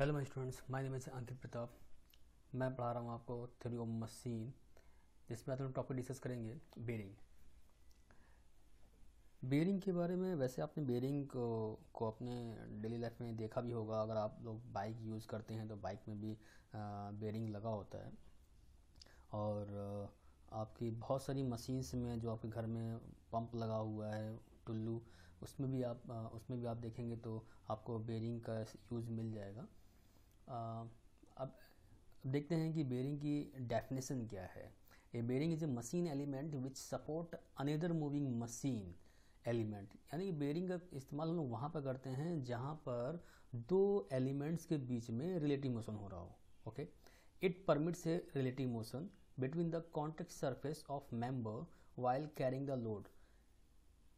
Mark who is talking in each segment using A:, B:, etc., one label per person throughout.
A: Hello my students, my name is Ankit Pratap. मैं पढ़ा रहा हूँ आपको थ्योरी ऑफ मशीन, जिसमें आज हम टॉपिक डिस्कस करेंगे बेरिंग। बेरिंग के बारे में वैसे आपने बेरिंग को अपने डेली लाइफ में देखा भी होगा। अगर आप लोग बाइक यूज़ करते हैं तो बाइक में भी बेरिंग लगा होता है। और आपकी बहुत सारी मशीन्स में जो आपके घर में पंप लगा हुआ है, टुल्लू, उसमें भी आप देखेंगे तो आपको बेरिंग का यूज़ मिल जाएगा। अब देखते हैं कि बेरिंग की डेफिनेशन क्या है। A bearing is a machine element which support another moving machine element. यानी बेरिंग का इस्तेमाल हम लोग वहाँ पर करते हैं जहाँ पर दो एलिमेंट्स के बीच में रिलेटिव मोशन हो रहा हो। Okay, it permits a relative motion between the contact surface of member while carrying the load.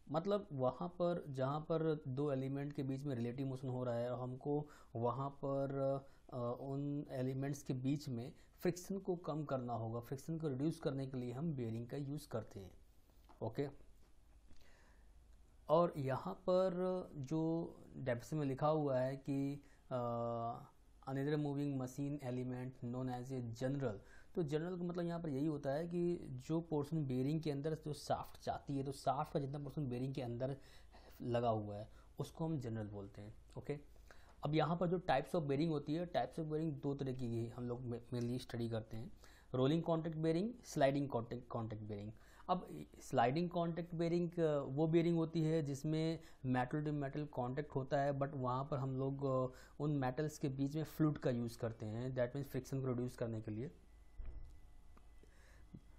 A: मतलब वहाँ पर जहाँ पर दो एलिमेंट के बीच में रिलेटिव मोशन हो रहा है और हमको वहाँ पर उन एलिमेंट्स के बीच में फ्रिक्शन को कम करना होगा। फ्रिक्शन को रिड्यूस करने के लिए हम बेरिंग का यूज़ करते हैं। ओके, और यहाँ पर जो डेफिनेशन में लिखा हुआ है कि another moving machine element known as a journal, तो जनरल का मतलब यहाँ पर यही होता है कि जो पोर्शन बेरिंग के अंदर जो शाफ्ट जाती है, तो शाफ्ट का जितना पोर्शन बेरिंग के अंदर लगा हुआ है उसको हम जनरल बोलते हैं। ओके, अब यहाँ पर जो टाइप्स ऑफ बेरिंग होती है, टाइप्स ऑफ बेरिंग दो तरह की हम लोग मेनली स्टडी करते हैं। Rolling contact bearing, sliding contact bearing. अब स्लाइडिंग कॉन्टैक्ट बेरिंग वो बेरिंग होती है जिसमें मेटल टू मेटल कॉन्टैक्ट होता है, बट वहाँ पर हम लोग उन मेटल्स के बीच में फ्लूइड का यूज़ करते हैं। दैट मीन्स फ्रिक्शन को रिड्यूस करने के लिए।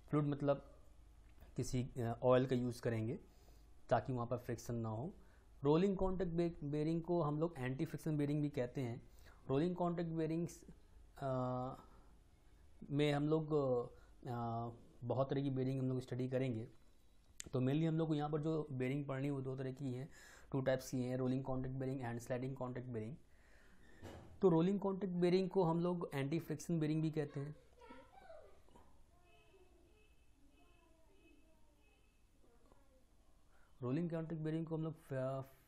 A: फ्लूइड मतलब किसी ऑयल का यूज़ करेंगे ताकि वहाँ पर फ्रिक्शन ना हो। रोलिंग कॉन्टैक्ट बेरिंग को हम लोग एंटी फ्रिक्शन बेरिंग भी कहते हैं। रोलिंग कॉन्टैक्ट बेरिंग्स में हम लोग बहुत तरह की बेरिंग हम लोग स्टडी करेंगे। तो मेनली हम लोग को यहाँ पर जो बेरिंग पढ़नी है वो दो तरह की हैं, टू टाइप्स की हैं, rolling contact bearing and sliding contact bearing. तो रोलिंग कॉन्टैक्ट बेरिंग को हम लोग एंटी फ्रिक्शन बेरिंग भी कहते हैं। रोलिंग कॉन्टैक्ट बेरिंग को हम लोग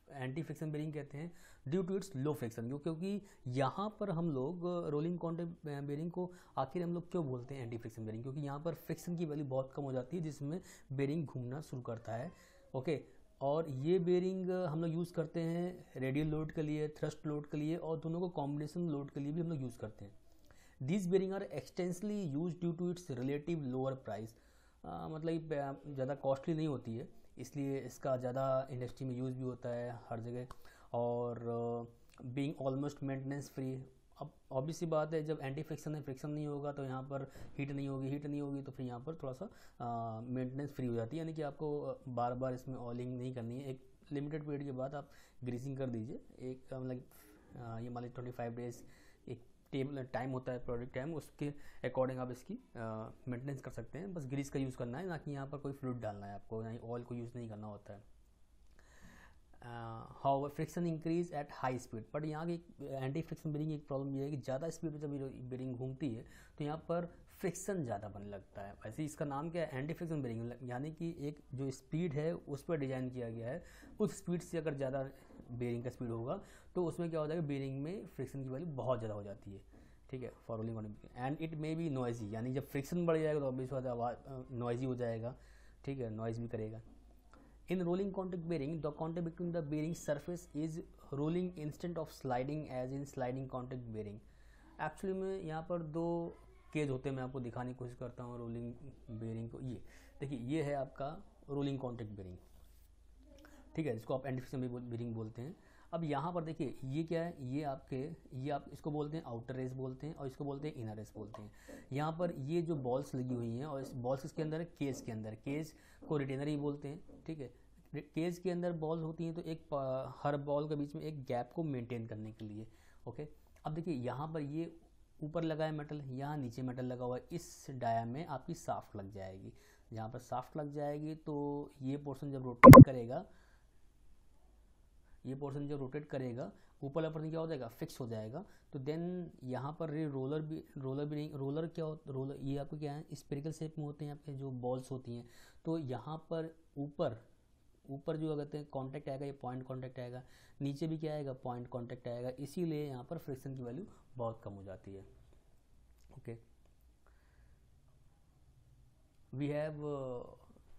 A: एंटी फ्रिक्शन बेरिंग कहते हैं due to its low friction. क्योंकि यहाँ पर हम लोग रोलिंग कॉन्टैक्ट बेरिंग को आखिर हम लोग क्यों बोलते हैं एंटी फ्रिक्शन बेरिंग, क्योंकि यहाँ पर फ्रिक्शन की वैल्यू बहुत कम हो जाती है जिसमें बेरिंग घूमना शुरू करता है। ओके, और ये बेरिंग हम लोग यूज़ करते हैं रेडियल लोड के लिए, थ्रस्ट लोड के लिए, और दोनों को कॉम्बिनेशन लोड के लिए भी हम लोग यूज़ करते हैं। This bearing are extensively use due to its relative lower price. मतलब ज़्यादा कॉस्टली नहीं होती है, इसलिए इसका ज़्यादा इंडस्ट्री में यूज़ भी होता है हर जगह। और बीइंग ऑलमोस्ट मेंटेनेंस फ्री। अब ऑब्वियस सी बात है, जब एंटी फ्रिक्शन है, फ्रिक्शन नहीं होगा तो यहाँ पर हीट नहीं होगी, हीट नहीं होगी तो फिर यहाँ पर थोड़ा सा मेंटेनेंस फ्री हो जाती है। यानी कि आपको बार बार इसमें ऑयलिंग नहीं करनी है। एक लिमिटेड पीरियड के बाद आप ग्रीसिंग कर दीजिए। एक मतलब ये मान लीजिए 25 डेज एक टेबल टाइम होता है, प्रोडक्ट टाइम, उसके अकॉर्डिंग आप इसकी मेंटेनेंस कर सकते हैं। बस ग्रीस का यूज़ करना है, ना कि यहाँ पर कोई फ्लूइड डालना है आपको, यानी ऑयल को यूज़ नहीं करना होता है। How friction increase at high speed, but यहाँ की एंटी फ्रिक्शन बेरिंग की एक प्रॉब्लम ये है कि ज़्यादा स्पीड पर जब बेरिंग घूमती है तो यहाँ पर फ्रिक्शन ज़्यादा बनने लगता है। वैसे इसका नाम क्या है, एंटी फ्रिक्शन बेरिंग, यानी कि एक जो स्पीड है उस पर डिज़ाइन किया गया है। उस स्पीड से अगर ज़्यादा बेरिंग का स्पीड होगा तो उसमें क्या हो जाएगा, बेरिंग में फ्रिक्शन की वैल्यू बहुत ज़्यादा हो जाती है। ठीक है, for rolling on and it may B noisy, यानी जब फ्रिक्शन बढ़ जाएगा तो ऑब्वियस बात है आवाज़ नॉइजी हो जाएगा। ठीक है, नॉइज भी करेगा। In rolling contact bearing, the contact between the bearing surface is rolling instead of sliding as in sliding contact bearing. Actually में यहाँ पर दो केज होते हैं, मैं आपको दिखाने की कोशिश करता हूँ रोलिंग बेरिंग को। ये देखिए, ये है आपका रोलिंग कॉन्टैक्ट बेरिंग, ठीक है, जिसको आप एंटी फ्रिक्शन बेरिंग बोलते हैं। अब यहाँ पर देखिए ये क्या है, ये आप इसको बोलते हैं आउटर रेस बोलते हैं, और इसको बोलते हैं इनर रेस बोलते हैं। यहाँ पर ये जो बॉल्स लगी हुई हैं, और इस बॉल्स किसके अंदर है, केज के अंदर। केज को रिटेनर ही बोलते हैं। ठीक है, केज के अंदर बॉल्स होती हैं तो एक हर बॉल के बीच में एक गैप को मेंटेन करने के लिए। ओके, अब देखिए यहाँ पर ये ऊपर लगा है मेटल, यहाँ नीचे मेटल लगा हुआ है। इस डाया में आपकी साफ्ट लग जाएगी। यहाँ पर साफ्ट लग जाएगी तो ये पोर्शन जब रोटेट करेगा, ये पोर्शन जब रोटेट करेगा ऊपर वाला पोर्शन क्या हो जाएगा, फिक्स हो जाएगा। तो देन यहाँ पर रोलर भी नहीं, रोलर क्या हो, रोलर ये आपको क्या है, स्पेरिकल शेप में होते हैं आपके जो बॉल्स होती हैं। तो यहाँ पर ऊपर ऊपर जो कहते हैं कॉन्टैक्ट आएगा, ये पॉइंट कॉन्टैक्ट आएगा, नीचे भी क्या आएगा, पॉइंट कॉन्टैक्ट आएगा, इसीलिए यहाँ पर फ्रिक्शन की वैल्यू बहुत कम हो जाती है। Okay, we have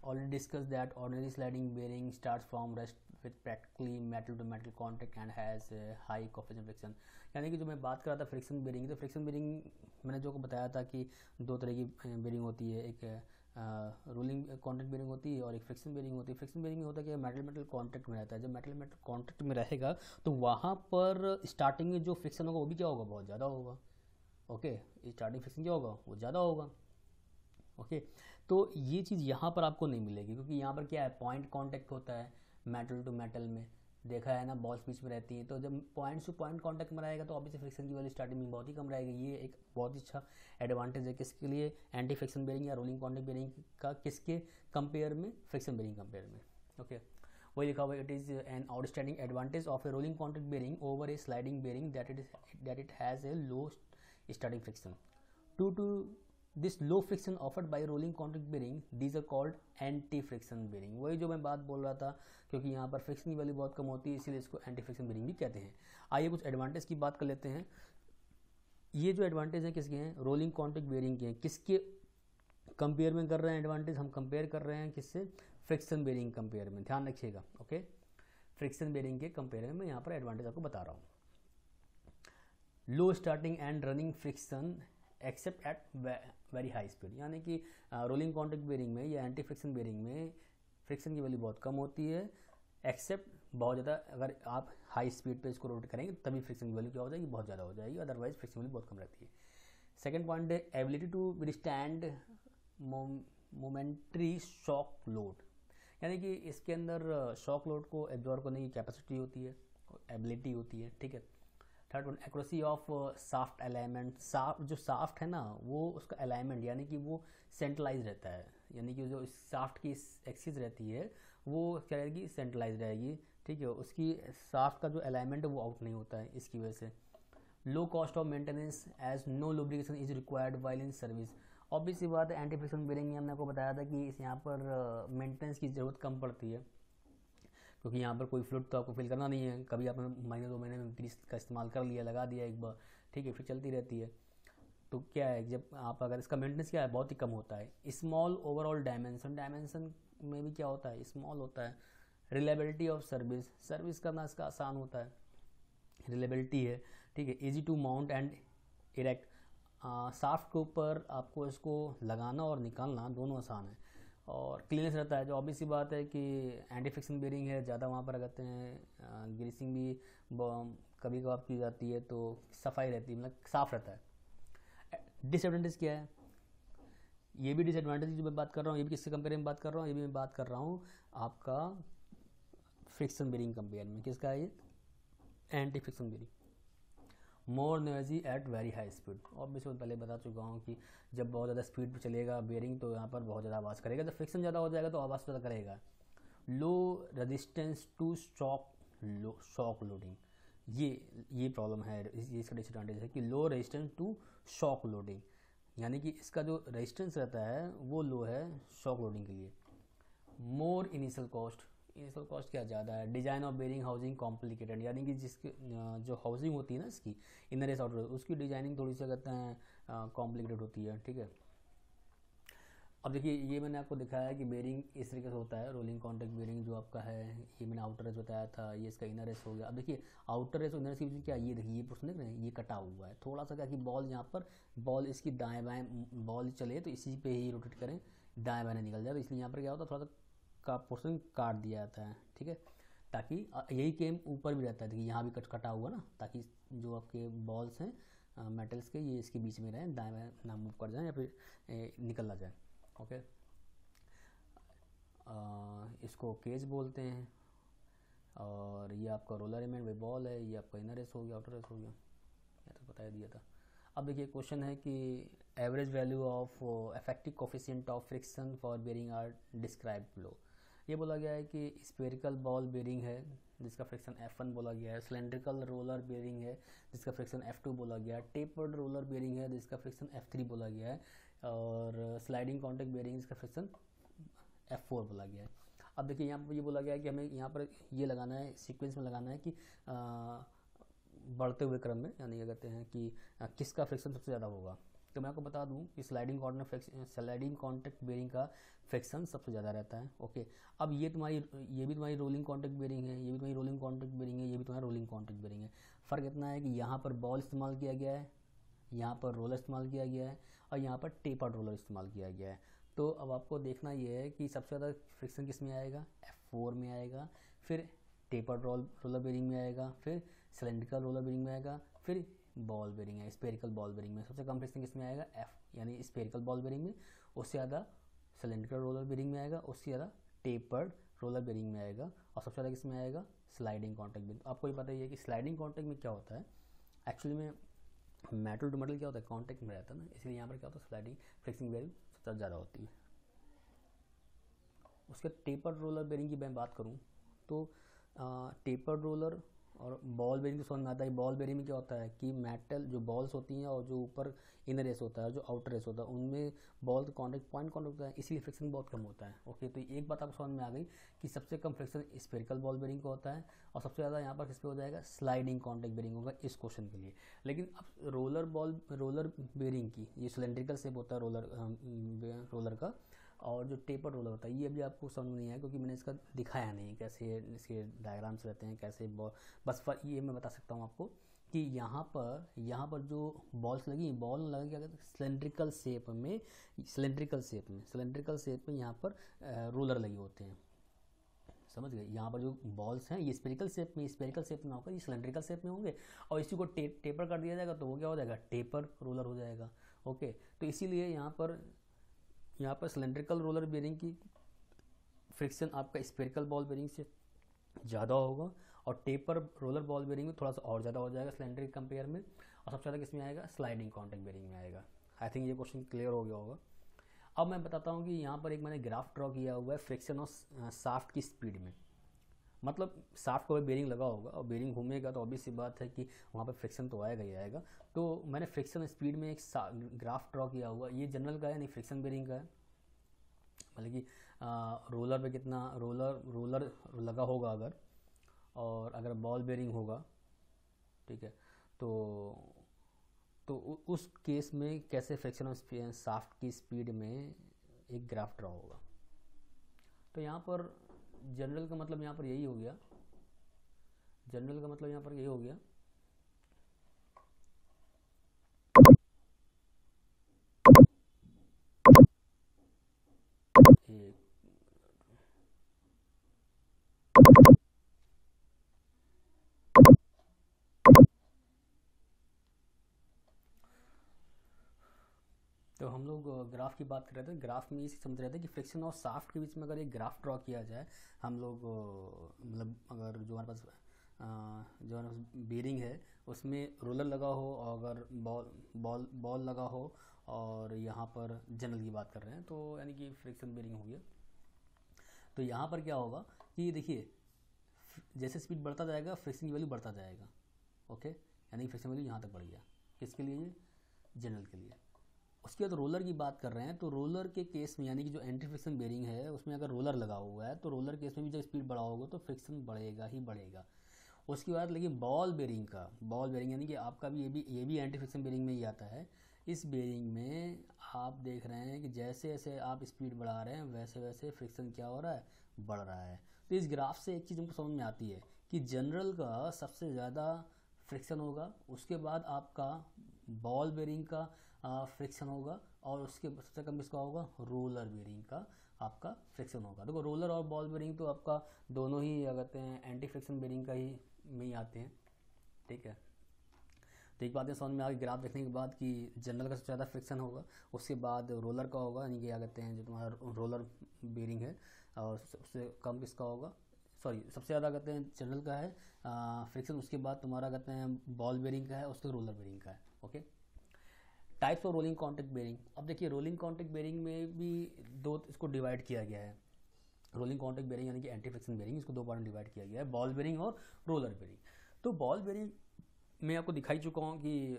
A: already discussed that ordinary sliding bearing starts from rest with practically metal to metal contact and has a high coefficient friction। यानी कि जो मैं बात कर रहा था फ्रिक्शन बेरिंग, तो फ्रिक्शन बेरिंग मैंने जो को बताया था कि दो तरह की बेरिंग होती है, एक रोलिंग कॉन्टैक्ट बेरिंग होती है और एक फ्रिक्शन बेरिंग होती है। फ्रिक्शन बेरिंग में होता है कि मेटल मेटल कॉन्टैक्ट में रहता है, जब मेटल मेटल कॉन्टैक्ट में रहेगा तो वहाँ पर स्टार्टिंग में जो फ्रिक्शन होगा वो भी क्या होगा, बहुत ज़्यादा होगा। ओके, स्टार्टिंग फ्रिक्शन क्या होगा, वो ज़्यादा होगा। ओके, तो ये चीज़ यहाँ पर आपको नहीं मिलेगी, क्योंकि यहाँ पर क्या है, पॉइंट कांटेक्ट होता है मेटल टू मेटल में, देखा है ना, बॉल्स बीच में रहती हैं, तो जब पॉइंट टू पॉइंट कांटेक्ट में रहेगा तो ऑब्वियसली फ्रिक्शन की वैल्यू स्टार्टिंग में बहुत ही कम रहेगी। ये एक बहुत ही अच्छा एडवांटेज है किसके लिए, एंटी फ्रिक्शन बेरिंग या रोलिंग कॉन्टैक्ट बेरिंग का, किसके कंपेयर में, फ्रिक्शन बेरिंग कंपेयर में। ओके, वही लिखा हुआ, it is an outstanding advantage of a rolling contact bearing over a sliding bearing that it has a low starting friction. To this low friction offered by rolling contact bearing, these are called anti friction bearing. वही जो मैं बात बोल रहा था, क्योंकि यहाँ पर फ्रिक्शन की वैल्यू बहुत कम होती है, इसीलिए इसको एंटी फ्रिक्शन बेरिंग भी कहते हैं। आइए कुछ एडवांटेज की बात कर लेते हैं। ये जो एडवांटेज हैं किसके हैं, रोलिंग कॉन्टैक्ट बेरिंग के हैं। किसके कंपेयर में कर रहे हैं एडवांटेज, हम कंपेयर कर रहे हैं किससे, फ्रिक्शन बेरिंग कंपेयर में, ध्यान रखिएगा। ओके, फ्रिक्शन बेरिंग के कंपेयर में मैं यहाँ पर एडवांटेज आपको बता रहा हूँ। Low starting and running friction except at very high speed, यानी कि रोलिंग कॉन्टैक्ट बेरिंग में या एंटी फ्रिक्शन बेरिंग में फ्रिक्शन की वैल्यू बहुत कम होती है, एक्सेप्ट बहुत ज़्यादा, अगर आप हाई स्पीड पे इसको रोटेट करेंगे तभी फ्रिक्शन की वैल्यू क्या हो जाएगी, बहुत ज़्यादा हो जाएगी, अदरवाइज फ्रिक्शन वैल्यू बहुत कम रहती है। सेकेंड पॉइंट है ability to withstand momentary shock load, यानी कि इसके अंदर शॉक लोड को एब्जॉर्ब करने की कैपेसिटी होती है, एबिलिटी होती है। ठीक है, third one accuracy of shaft alignment, जो साफ्ट है ना वो उसका अलाइनमेंट, यानी कि वो सेंट्रलाइज रहता है, यानी कि जो साफ्ट की एक्सिस रहती है वो क्या रहेगी, सेंट्रलाइज रहेगी। ठीक है, उसकी साफ्ट का जो अलाइनमेंट है वो आउट नहीं होता है इसकी वजह से। Low cost of maintenance as no lubrication is required while in service, obvious सी बात है, एंटी फ्रिक्शन बेरिंग में हमने आपको बताया था कि इस यहाँ पर मेंटेनेंस की ज़रूरत कम पड़ती है, क्योंकि यहाँ पर कोई फ्लूइड तो आपको फिल करना नहीं है, कभी आपने महीने 2 महीने में ग्रीस का इस्तेमाल कर लिया, लगा दिया एक बार, ठीक है, फिर चलती रहती है। तो क्या है, जब आप अगर इसका मेंटेनेंस क्या है, बहुत ही कम होता है। स्मॉल ओवरऑल डायमेंशन में भी क्या होता है, स्मॉल होता है। रिलायबिलिटी ऑफ सर्विस करना इसका आसान होता है, रिलायबिलिटी है। ठीक है, easy to mount and erect, shaft के ऊपर आपको इसको लगाना और निकालना दोनों आसान है, और क्लीनेस रहता है, जो ऑब्वियस सी बात है कि एंटी फ्रिक्शन बेरिंग है, ज़्यादा वहाँ पर कहते हैं ग्रीसिंग भी कभी कभार की जाती है, तो सफाई रहती है, मतलब साफ़ रहता है। डिसएडवांटेज क्या है, ये भी डिसएडवांटेज जो मैं बात कर रहा हूँ, ये भी किससे कंपेयर में बात कर रहा हूँ, ये भी मैं बात कर रहा हूँ आपका फ्रिक्शन बेरिंग कंपेयर में। किसका है ये, anti friction bearing. More noisy at very high speed, obviously पहले बता चुका हूँ कि जब बहुत ज़्यादा स्पीड पे चलेगा बेरिंग तो यहाँ पर बहुत ज़्यादा आवाज़ करेगा, जब फ्रिक्शन ज़्यादा हो जाएगा तो आवाज़ ज़्यादा करेगा। Low resistance to shock loading, ये प्रॉब्लम है, ये इसका डिसएडवांटेज है कि low resistance to shock loading, यानी कि इसका जो रेजिस्टेंस रहता है वो लो है शॉक लोडिंग के लिए। मोर इनिशियल कॉस्ट क्या ज़्यादा है। Design of bearing housing complicated, यानी कि जिसके जो हाउसिंग होती है ना इसकी, इनर एस आउटर, उसकी डिजाइनिंग थोड़ी सी कहते हैं कॉम्प्लिकेटेड होती है। ठीक है, अब देखिए ये मैंने आपको दिखाया कि बेरिंग इस तरीके से होता है, रोलिंग कॉन्टैक्ट बेरिंग जो आपका है, ये मैंने आउटर रेस बताया था, ये इसका इनर रेस हो गया। अब देखिए आउटर रेस और इनर रेस के बीच क्या, ये देखिए ये पोर्शन देख रहे हैं, ये कटा हुआ है थोड़ा सा, क्या कि बॉल यहाँ पर, बॉल इसकी दाएँ बाएँ बॉल चले तो इसी पे ही रोटेट करें, दाएँ बाएँ निकल जाए, तो इसलिए यहाँ पर क्या होता है, थोड़ा सा का पोर्शन काट दिया जाता है। ठीक है, ताकि यही केम ऊपर भी रहता है, देखिए यहाँ भी कटा हुआ ना, ताकि जो आपके बॉल्स हैं मेटल्स के, ये इसके बीच में रहें, दाएँ बाएँ ना मूव कर जाए या फिर निकल ना जाए। ओके, इसको केज बोलते हैं, और ये आपका रोलर एलिमेंट वे बॉल है, ये आपका इनर रेस हो गया, आउटर रेस हो गया, ये तो बता दिया था। अब देखिए क्वेश्चन है कि average value of effective coefficient of friction for bearing are describe below. ये बोला गया है कि स्फेरिकल बॉल बेरिंग है जिसका फ्रिक्शन F1 बोला गया है, सिलेंड्रिकल रोलर बेरिंग है जिसका फ्रिक्शन F2 बोला गया है, टेपर्ड रोलर बेरिंग है जिसका फ्रिक्शन F3 बोला गया है, और स्लाइडिंग कॉन्टैक्ट बेरिंग जिसका फ्रिक्शन F4 बोला गया है। अब देखिए यहाँ पर ये बोला गया है कि हमें यहाँ पर ये लगाना है, सीक्वेंस में लगाना है कि बढ़ते हुए क्रम में, यानी क्या कहते हैं कि किसका फ्रिक्शन सबसे ज़्यादा होगा। तो मैं आपको बता दूं कि स्लाइडिंग कॉन्टैक्ट बेरिंग का फ्रिक्शन सबसे ज़्यादा रहता है। ओके, अब ये भी तुम्हारी रोलिंग कॉन्टैक्ट बेरिंग है, ये भी तुम्हारी रोलिंग कॉन्टैक्ट बेरिंग है, ये भी तुम्हारा रोलिंग कॉन्टैक्ट बेरिंग है। फ़र्क इतना है कि यहाँ पर बॉल इस्तेमाल किया गया है, यहाँ पर रोलर इस्तेमाल किया गया है, और यहाँ पर टेपर्ड रोलर इस्तेमाल किया गया है। तो अब आपको देखना ये है कि सबसे ज़्यादा फ्रिक्शन किस में आएगा, F4 में आएगा, फिर टेपर्ड रोलर बेरिंग में आएगा, फिर सिलेंड्रिकल रोलर बेरिंग में आएगा, फिर बॉल बेरिंग है, स्पेरिकल बॉल बेरिंग में। सबसे कम फ्रिक्शन किस में आएगा, F यानी स्पेरिकल बॉल बेरिंग में। उससे ज़्यादा सिलेंड्रिकल रोलर बेरिंग में आएगा, उससे ज़्यादा टेपर्ड रोलर बेरिंग में आएगा, और सबसे ज़्यादा किस में आएगा, स्लाइडिंग कॉन्टैक्ट बेरिंग। आपको ये पता ही है कि स्लाइडिंग कॉन्टैक्ट में क्या होता है, एक्चुअली में मेटल टू मेटल क्या होता है, कॉन्टैक्ट में रहता है ना, इसलिए यहाँ पर क्या होता है, स्लाइडिंग फ्रिक्शन बेरिंग सबसे ज़्यादा होती है। उसके टेपर्ड रोलर बेरिंग की मैं बात करूँ तो टेपर्ड रोलर और बॉल बेरिंग तो समझ में आता है। बॉल बेरिंग में क्या होता है कि मेटल जो बॉल्स होती हैं और जो ऊपर इनर रेस होता है, जो आउटर रेस होता है, उनमें बॉल का कॉन्टैक्ट पॉइंट होता है, इसलिए फ्रिक्शन बहुत कम होता है। ओके, तो एक बात आपको समझ में आ गई कि सबसे कम फ्रिक्शन स्फेरिकल बॉल बेरिंग का होता है, और सबसे ज़्यादा यहाँ पर किस पे हो जाएगा, स्लाइडिंग कॉन्टैक्ट बेरिंग होगा इस क्वेश्चन के लिए। लेकिन अब रोलर बेरिंग की ये सिलेंड्रिकल शेप होता है रोलर का, और जो टेपर रोलर होता है ये अभी आपको समझ नहीं आया क्योंकि मैंने इसका दिखाया नहीं कैसे इसके डायग्राम्स रहते हैं, कैसे बस ये मैं बता सकता हूँ आपको कि यहाँ पर जो बॉल्स लगी, बॉल लगा क्या कहते हैं, सिलेंड्रिकल शेप में यहाँ पर रोलर लगे होते हैं, समझ गए। यहाँ पर जो बॉल्स हैं ये स्पेरिकल शेप में होगा, ये सिलेंड्रिकल शेप में होंगे, और इसी को टेपर कर दिया जाएगा तो वो क्या हो जाएगा, टेपर रोलर हो जाएगा। ओके, तो इसीलिए यहाँ पर सिलेंड्रिकल रोलर बेरिंग की फ्रिक्शन आपका स्फेरिकल बॉल बेरिंग से ज़्यादा होगा, और टेपर रोलर बॉल बेरिंग में थोड़ा सा और ज़्यादा हो जाएगा सिलेंड्रिक कंपेयर में, और सबसे ज़्यादा किसमें आएगा, स्लाइडिंग कॉन्टैक्ट बेरिंग में आएगा। आई थिंक ये क्वेश्चन क्लियर हो गया होगा। अब मैं बताता हूँ कि यहाँ पर एक मैंने ग्राफ ड्रॉ किया हुआ है फ्रिक्शन ऑफ शाफ्ट की स्पीड में। मतलब शाफ्ट को बेरिंग लगा होगा और बेरिंग घूमेगा तो ऑब्वियस सी बात है कि वहाँ पर फ्रिक्शन तो आएगा ही आएगा। तो मैंने फ्रिक्शन स्पीड में एक ग्राफ ड्रॉ किया हुआ, ये जनरल का है नहीं, फ्रिक्शन बेरिंग का है। मतलब कि रोलर पे कितना रोलर लगा होगा अगर, और अगर बॉल बेरिंग होगा, ठीक है, तो उस केस में कैसे फ्रिक्शन ऑफ शाफ्ट की स्पीड में एक ग्राफ ड्रॉ होगा। तो यहाँ पर जनरल का मतलब यहाँ पर यही हो गया, तो हम लोग ग्राफ की बात कर रहे थे। ग्राफ में ये समझ रहे थे कि फ्रिक्शन और शाफ्ट के बीच में अगर एक ग्राफ ड्रॉ किया जाए, हम लोग मतलब अगर जो हमारे पास बेरिंग है उसमें रोलर लगा हो, और अगर बॉल लगा हो, और यहाँ पर जनरल की बात कर रहे हैं तो यानी कि फ्रिक्शन बेरिंग हो गया। तो यहाँ पर क्या होगा कि देखिए जैसे स्पीड बढ़ता जाएगा फ्रिक्शन की वैल्यू बढ़ता जाएगा। ओके, यानी फ्रिक्शन वैल्यू यहाँ तक बढ़ गया, किसके लिए, ये जनरल के लिए। उसके बाद रोलर की बात कर रहे हैं, तो रोलर के केस में यानी कि जो एंटी फ्रिक्शन बेरिंग है उसमें अगर रोलर लगा हुआ है तो रोलर केस में भी जब स्पीड बढ़ा होगा तो फ्रिक्शन बढ़ेगा ही बढ़ेगा। उसके बाद लेकिन बॉल बेरिंग यानी कि आपका भी ये भी एंटी फ्रिक्शन बेरिंग में ही आता है। इस बेरिंग में आप देख रहे हैं कि जैसे जैसे आप स्पीड बढ़ा रहे हैं वैसे वैसे फ्रिक्शन क्या हो रहा है, बढ़ रहा है। तो इस ग्राफ से एक चीज़ हमको समझ में आती है कि जनरल का सबसे ज़्यादा फ्रिक्शन होगा, उसके बाद आपका बॉल बेरिंग का फ्रिक्शन होगा, और उसके सबसे कम किसका होगा, रोलर बेरिंग का आपका फ्रिक्शन होगा। देखो रोलर और बॉल बेरिंग तो आपका दोनों ही क्या कहते हैं एंटी फ्रिक्शन बेरिंग का ही में ही आते हैं, ठीक है। तो एक बात समझ में आ गई ग्राफ देखने के बाद कि जनरल का सबसे ज़्यादा फ्रिक्शन होगा, उसके बाद रोलर का होगा, यानी कि क्या कहते हैं जो तुम्हारा रोलर बेरिंग है, और सबसे कम किसका होगा, सबसे ज़्यादा कहते हैं जनरल का है फ्रिक्शन, उसके बाद तुम्हारा कहते हैं बॉल बेरिंग का है, उसके रोलर बेरिंग का है। Okay, types of rolling contact bearing. अब देखिए रोलिंग कॉन्टैक्ट बेरिंग में भी इसको डिवाइड किया गया है। रोलिंग कॉन्टैक्ट बेरिंग यानी कि एंटी फ्रिक्शन बेरिंग, इसको दो पार्ट में डिवाइड किया गया है, बॉल बेरिंग और रोलर बेरिंग। तो बॉल बेरिंग मैं आपको दिखाई चुका हूँ कि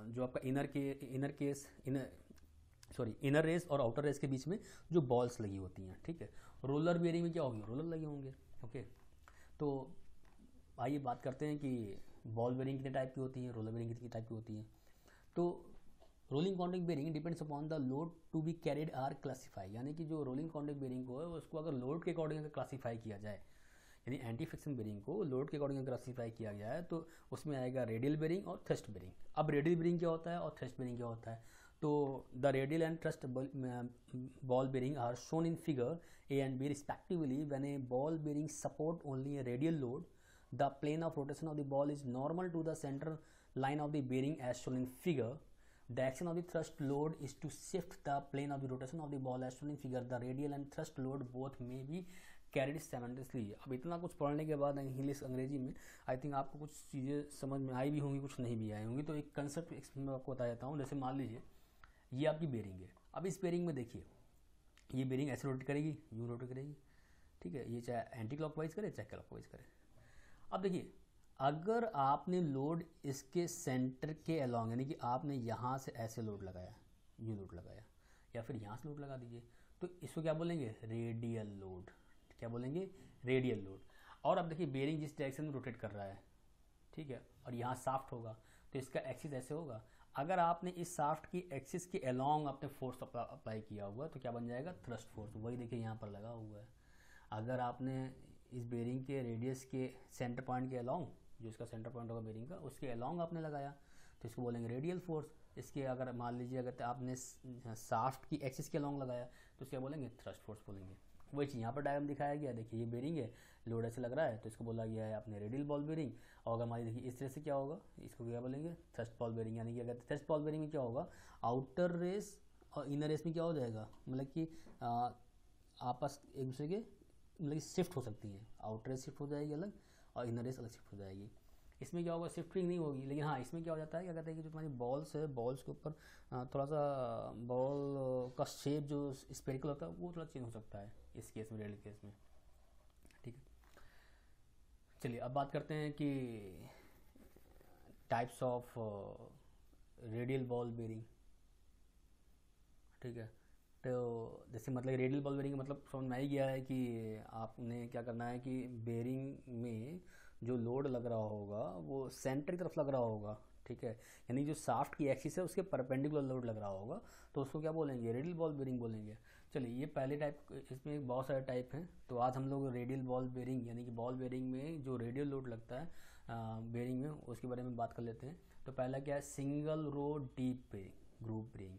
A: जो आपका सॉरी इनर रेस और आउटर रेस के बीच में जो बॉल्स लगी होती हैं, ठीक है। रोलर बेरिंग में क्या होगी, रोलर लगे होंगे, ओके। तो आइए बात करते हैं कि बॉल बेरिंग कितने टाइप की होती हैं, रोलर बेरिंग कितनी टाइप की होती हैं। तो rolling contact bearing depends upon the load to be carried are classify, यानी कि जो रोलिंग कॉन्टैक्ट बेरिंग को है उसको अगर लोड के अकॉर्डिंग अगर क्लासीफाई किया जाए, यानी एंटी फ्रिक्शन बेरिंग को लोड के अकॉर्डिंग क्लासीफाई किया गया है, तो उसमें आएगा रेडियल बेरिंग और थ्रस्ट बेरिंग। अब रेडियल बेरिंग क्या होता है और थ्रस्ट बेरिंग क्या होता है, तो the radial and thrust ball bearing are shown in figure A and B respectively. When a ball bearing support only a radial load, the plane of rotation of the ball is normal to the centre line of the bearing as shown in figure. The action of the thrust load is to shift the plane of the rotation of the ball as shown in figure. The radial and thrust load both may be carried simultaneously. अब इतना कुछ पढ़ने के बाद English अंग्रेजी में I think आपको कुछ चीज़ें समझ में आई भी होंगी, कुछ नहीं भी आई होंगी। तो एक कंसेप्ट मैं आपको बता देता हूँ। जैसे मान लीजिए ये आपकी बेरिंग है। अब इस बेरिंग में देखिए ये बेरिंग ऐसे रोटेट करेगी, यूँ रोटेट करेगी, ठीक है। ये चाहे एंटी क्लॉकवाइज करे चाहे क्लॉकवाइज करे। अब देखिए अगर आपने लोड इसके सेंटर के अलॉन्ग, यानी कि आपने यहाँ से ऐसे लोड लगाया, यूँ लोड लगाया, या फिर यहाँ से लोड लगा दीजिए, तो इसको क्या बोलेंगे, रेडियल लोड। क्या बोलेंगे, रेडियल लोड। और अब देखिए बेरिंग जिस डायरेक्शन में रोटेट कर रहा है, ठीक है, और यहाँ साफ्ट होगा तो इसका एक्सिस ऐसे होगा। अगर आपने इस साफ्ट की एक्सिस के अलॉन्ग आपने फोर्स अप्लाई किया हुआ तो क्या बन जाएगा, थ्रस्ट फोर्स। वही देखिए यहाँ पर लगा हुआ है। अगर आपने इस बेरिंग के रेडियस के सेंटर पॉइंट के अलॉन्ग, जो इसका सेंटर पॉइंट होगा बेरिंग का, उसके अलॉन्ग आपने लगाया तो इसको बोलेंगे रेडियल फोर्स। इसके अगर मान लीजिए अगर आपने साफ्ट की एक्सिस के अलॉन्ग लगाया तो इसको बोलेंगे थ्रस्ट फोर्स बोलेंगे। वही चीज़ यहाँ पर डायग्राम दिखाया गया। देखिए ये बेरिंग है, लोड ऐसे लग रहा है तो इसको बोला गया है आपने रेडियल बॉल बेरिंग। और अगर मान देखिए इस तरह से क्या होगा, इसको क्या बोलेंगे, थ्रस्ट बॉल बेरिंग। यानी कि अगर थ्रस्ट बॉल बेरिंग में क्या होगा, आउटर रेस और इनर रेस में क्या हो जाएगा, मतलब कि आपस एक दूसरे के मतलब शिफ्ट हो सकती हैं। आउटर रेस शिफ्ट हो जाएगी अलग और इनर रेस अलग शिफ्ट हो जाएगी। इसमें क्या होगा, शिफ्टिंग नहीं होगी। लेकिन हाँ इसमें क्या हो जाता है, क्या कहते हैं कि जो तुम्हारी बॉल्स है, बॉल्स के ऊपर थोड़ा सा बॉल का शेप जो स्पेरिकल होता है वो थोड़ा चेंज हो सकता है इस केस में, रेडियल केस में, ठीक है। चलिए अब बात करते हैं कि types of radial ball bearing, ठीक है। तो जैसे मतलब रेडियल बॉल बेरिंग का मतलब समझ में ही गया है कि आपने क्या करना है कि बेरिंग में जो लोड लग रहा होगा वो सेंटर की तरफ लग रहा होगा, ठीक है। यानी जो साफ्ट की एक्सिस है उसके परपेंडिकुलर लोड लग रहा होगा तो उसको क्या बोलेंगे, रेडियल बॉल बेरिंग बोलेंगे। चलिए ये पहले टाइप, इसमें बहुत सारे टाइप हैं। तो आज हम लोग रेडियल बॉल बेरिंग यानी कि बॉल बेरिंग में जो रेडियल लोड लगता है बेरिंग में, उसके बारे में बात कर लेते हैं। तो पहला क्या है, single row deep groove bearing.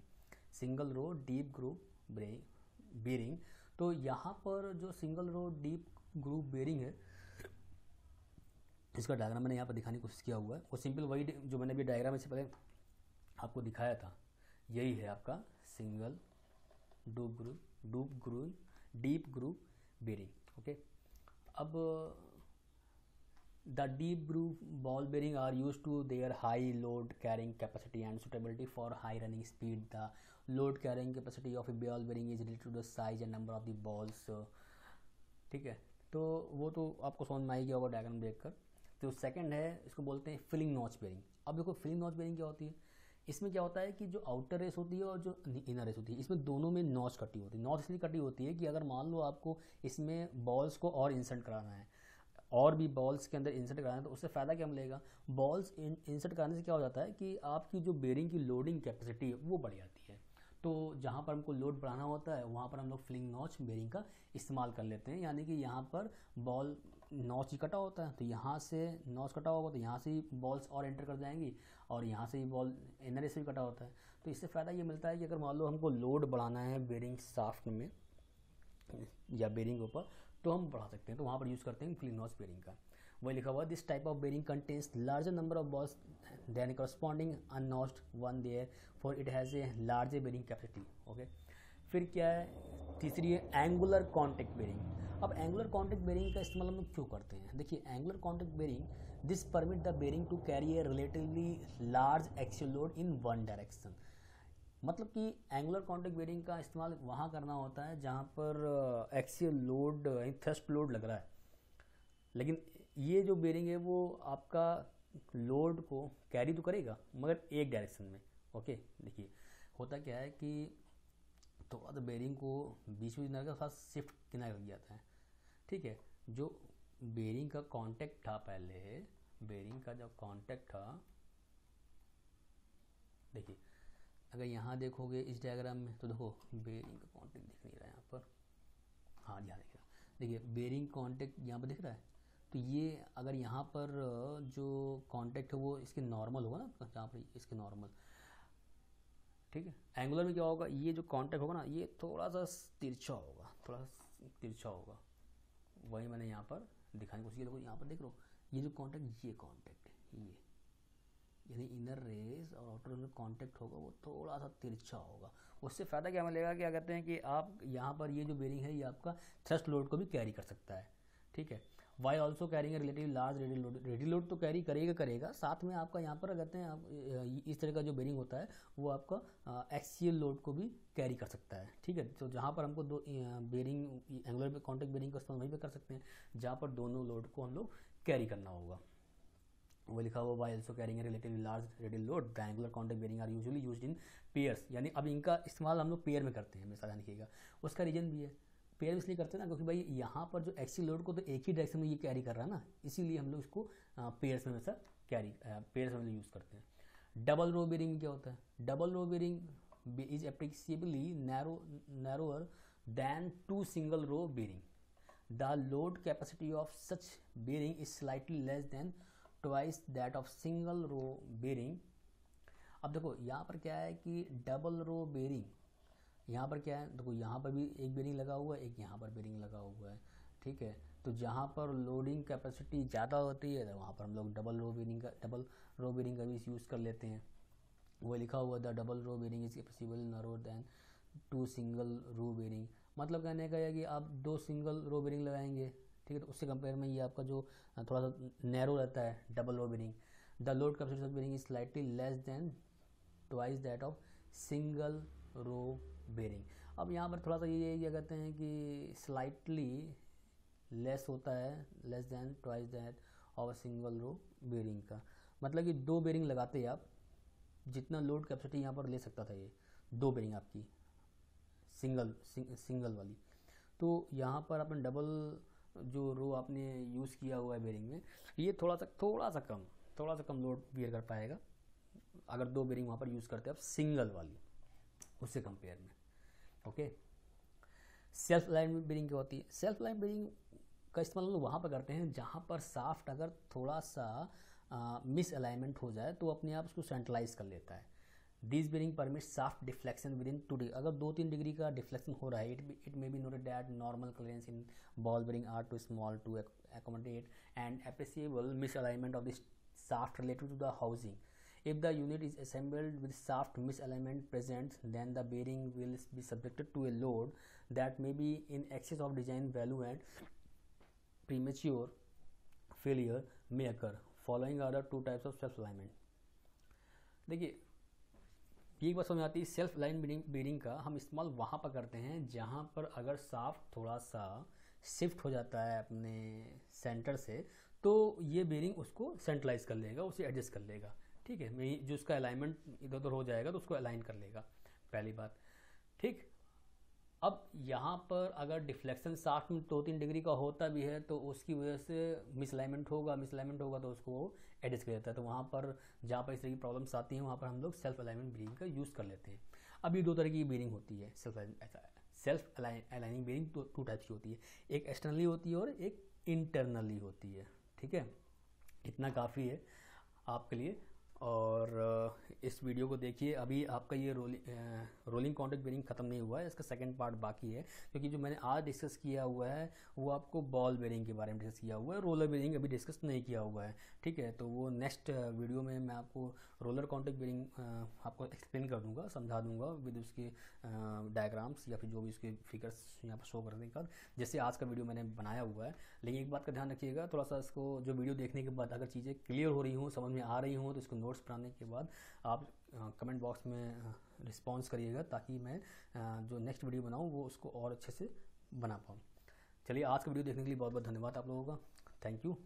A: Single row deep groove bearing. तो यहाँ पर जो single row deep groove bearing है, इसका डायग्राम मैंने यहाँ पर दिखाने की कोशिश किया हुआ है। वो सिंपल वही जो मैंने अभी डायग्राम से पहले आपको दिखाया था, यही है आपका single deep groove bearing, okay. अब the deep groove ball bearing are use to their high load carrying capacity and suitability for high running speed. The load carrying capacity of a ball bearing is related to the size and number of the balls, ठीक है। तो वो तो आपको समझ में आ ही गया होगा डायग्राम देखकर। तो सेकंड है, इसको बोलते हैं फिलिंग नॉच बेरिंग। अब देखो फिलिंग नॉच बेरिंग क्या होती है, इसमें क्या होता है कि जो आउटर रेस होती है और जो इनर रेस होती है, इसमें दोनों में नॉच कटी होती है। नॉच इसलिए कटी होती है कि अगर मान लो आपको इसमें बॉल्स को और इंसर्ट कराना है, और भी बॉल्स के अंदर इंसर्ट कराना है, तो उससे फ़ायदा क्या मिलेगा, बॉल्स इंसर्ट कराने से क्या हो जाता है कि आपकी जो बेरिंग की लोडिंग कैपेसिटी है वो बढ़ जाती है। तो जहाँ पर हमको लोड बढ़ाना होता है वहाँ पर हम लोग फिलिंग नॉच बेरिंग का इस्तेमाल कर लेते हैं। यानी कि यहाँ पर बॉल नॉच ही कटा होता है, तो यहाँ से नॉच कटा होगा तो यहाँ से ही बॉल्स और एंटर कर जाएंगी, और यहाँ से ही बॉल इनर से भी कटा होता है। तो इससे फ़ायदा ये मिलता है कि अगर मान लो हमको लोड बढ़ाना है बेरिंग शाफ्ट में या बेरिंग के ऊपर, तो हम बढ़ा सकते हैं। तो वहाँ पर यूज़ करते हैं फिलिंग नॉच बेरिंग का। वही लिखा हुआ, this type of bearing contains larger number of balls than corresponding unnotched one therefore it has a larger bearing capacity, okay. फिर क्या है, तीसरी है एंगुलर कॉन्टैक्ट बेरिंग। अब एंगुलर कॉन्टैक्ट बेरिंग का इस्तेमाल हम लोग क्यों करते हैं, देखिए angular contact bearing, this permit the bearing to carry a relatively large axial load in one direction. मतलब कि एंगुलर कॉन्टैक्ट बेरिंग का इस्तेमाल वहाँ करना होता है जहाँ पर एक्सियल लोड थ्रस्ट लोड लग रहा है, लेकिन ये जो बेरिंग है वो आपका लोड को कैरी तो करेगा मगर एक डायरेक्शन में, ओके। देखिए होता क्या है कि थोड़ा सा बेरिंग को बीच में किनारे के साथ शिफ्ट किनारे लग जाता है। ठीक है, जो बेरिंग का कांटेक्ट था पहले, बेरिंग का जो कांटेक्ट था, देखिए अगर यहाँ देखोगे इस डायग्राम में तो देखो बेरिंग का कांटेक्ट दिख नहीं रहा है यहाँ पर, हाँ यहाँ दिख रहा है, देखिए बेरिंग कांटेक्ट यहाँ पर दिख रहा है। तो ये अगर यहाँ पर जो कांटेक्ट है वो इसके नॉर्मल होगा ना, जहाँ पर इसके नॉर्मल, ठीक है। एंगुलर में क्या होगा, ये जो कांटेक्ट होगा ना ये थोड़ा सा तिरछा होगा, थोड़ा सा तिरछा होगा, वही मैंने यहाँ पर दिखाने की कोशिश की। यहाँ पर देख लो ये जो कांटेक्ट, ये कांटेक्ट है, ये यानी इनर रेस और आउटर रेस में कांटेक्ट होगा वो थोड़ा सा तिरछा होगा। उससे फ़ायदा क्या मिलेगा, क्या कहते हैं कि आप यहाँ पर ये जो बेरिंग है ये आपका थ्रस्ट लोड को भी कैरी कर सकता है। ठीक है, while also carrying relative large radial load, radial load तो कैरी करेगा साथ में आपका यहाँ पर कहते हैं आप इस तरह का जो बेरिंग होता है वो आपका एक्सियल लोड को भी कैरी कर सकता है। ठीक है, तो जहाँ पर हमको दो बेरिंग एंगुलर में कॉन्टेक्ट बेरिंग का इस्तेमाल वहीं पर कर सकते हैं जहाँ पर दोनों लोड को हम लोग कैरी करना होगा। वो लिखा हुआ while also carrying relatively large radial load the angular contact bearing are usually used in pairs, यानी अब इनका इस्तेमाल हम लोग पेयर में करते हैं हमेशा, ध्यान रखिएगा। उसका रीजन भी है, पेयर इसलिए करते हैं ना क्योंकि भाई यहाँ पर जो एक्सियल लोड को तो एक ही डायरेक्शन में ये कैरी कर रहा है ना, इसीलिए हम लोग इसको पेयर्स में हमेशा पेयर्स में यूज़ करते हैं। डबल रो बेरिंग क्या होता है, double row bearing is appreciably narrower than two single row bearing, the load capacity of such bearing is slightly less than twice that of single row bearing. अब देखो यहाँ पर क्या है कि डबल रो बेरिंग, यहाँ पर क्या है, देखो यहाँ पर भी एक बेरिंग लगा हुआ है, एक यहाँ पर बेरिंग लगा हुआ है। ठीक है, तो जहाँ पर लोडिंग कैपेसिटी ज़्यादा होती है तो वहाँ पर हम लोग डबल रो बेरिंग का भी यूज़ कर लेते हैं। वो लिखा हुआ the double row bearing is possible narrow than two single row bearing, मतलब कहने का है कि आप दो सिंगल रो बेरिंग लगाएंगे, ठीक है, तो उससे कंपेयर में ये आपका जो थोड़ा सा नैरो रहता है double row bearing. The load capacity of bearing is slightly less than twice that of single row bearing. अब यहाँ पर थोड़ा सा ये क्या कहते हैं कि स्लाइटली लेस होता है, less than twice that of single row bearing का मतलब कि दो बेरिंग लगाते आप जितना लोड कैपेसिटी यहाँ पर ले सकता था, ये दो बेरिंग आपकी सिंगल वाली, तो यहाँ पर आपने डबल जो रो आपने यूज़ किया हुआ है बेरिंग में, ये थोड़ा सा कम लोड बियर कर पाएगा अगर दो बेरिंग वहाँ पर यूज़ करते हैं आप सिंगल वाली उससे कंपेयर में। ओके, सेल्फ अलाइन बेरिंग क्या होती है, सेल्फ अलाइन बेरिंग का इस्तेमाल हम लोग वहाँ पर करते हैं जहाँ पर शाफ्ट अगर थोड़ा सा मिस अलाइनमेंट हो जाए तो अपने आप उसको सेंट्रलाइज कर लेता है। This bearing permit shaft deflection within 2 degree, अगर 2-3 डिग्री का डिफ्लेक्शन हो रहा है it may be noted that normal clearance in ball bearing are too small to accommodate and appreciable misalignment of the shaft related to the housing. If the unit is assembled with shaft misalignment present, then the bearing will be subjected to a load that may be in excess of design value and premature failure may occur. Following are the two types of self alignment. देखिए ये एक बात समझ आती है, self align bearing का हम इस्तेमाल वहाँ पर करते हैं जहाँ पर अगर शाफ्ट थोड़ा सा शिफ्ट हो जाता है अपने सेंटर से तो ये बेरिंग उसको सेंट्रलाइज कर लेगा, उसे एडजस्ट कर लेगा। ठीक है, मैं जो उसका अलाइनमेंट इधर उधर हो जाएगा तो उसको अलाइन कर लेगा, पहली बात। ठीक, अब यहाँ पर अगर डिफ्लेक्शन शाफ्ट में 2-3 डिग्री का होता भी है तो उसकी वजह से मिसअलाइनमेंट होगा तो उसको एडजस्ट कर देता है। तो वहाँ पर जहाँ पर इस तरह की प्रॉब्लम्स आती हैं वहाँ पर हम लोग सेल्फ अलाइनमेंट बेरिंग का यूज़ कर लेते हैं। अब ये दो तरह की बेरिंग होती है, self aligning bearing two types की होती है, एक एक्सटर्नली होती है और एक इंटरनली होती है। ठीक है, इतना काफ़ी है आपके लिए। और इस वीडियो को देखिए, अभी आपका ये रोलिंग कॉन्टैक्ट बेरिंग ख़त्म नहीं हुआ है, इसका सेकंड पार्ट बाकी है क्योंकि जो मैंने आज डिस्कस किया हुआ है वो आपको बॉल बेरिंग के बारे में डिस्कस किया हुआ है, रोलर बेरिंग अभी डिस्कस नहीं किया हुआ है। ठीक है, तो वो नेक्स्ट वीडियो में मैं आपको रोलर कॉन्टैक्ट बेरिंग आपको एक्सप्लेन कर दूँगा, समझा दूँगा विद उसके डायग्राम्स या फिर जो भी उसके फिगर्स यहाँ पर शो करने के बाद, जैसे आज का वीडियो मैंने बनाया हुआ है। लेकिन एक बात का ध्यान रखिएगा, थोड़ा सा इसको जो वीडियो देखने के बाद अगर चीज़ें क्लियर हो रही हों, समझ में आ रही हों, तो इसको नोट्स बनाने के बाद आप कमेंट बॉक्स में रिस्पॉन्स करिएगा ताकि मैं जो नेक्स्ट वीडियो बनाऊँ वो उसको और अच्छे से बना पाऊँ। चलिए, आज का वीडियो देखने के लिए बहुत बहुत धन्यवाद आप लोगों का। Thank you.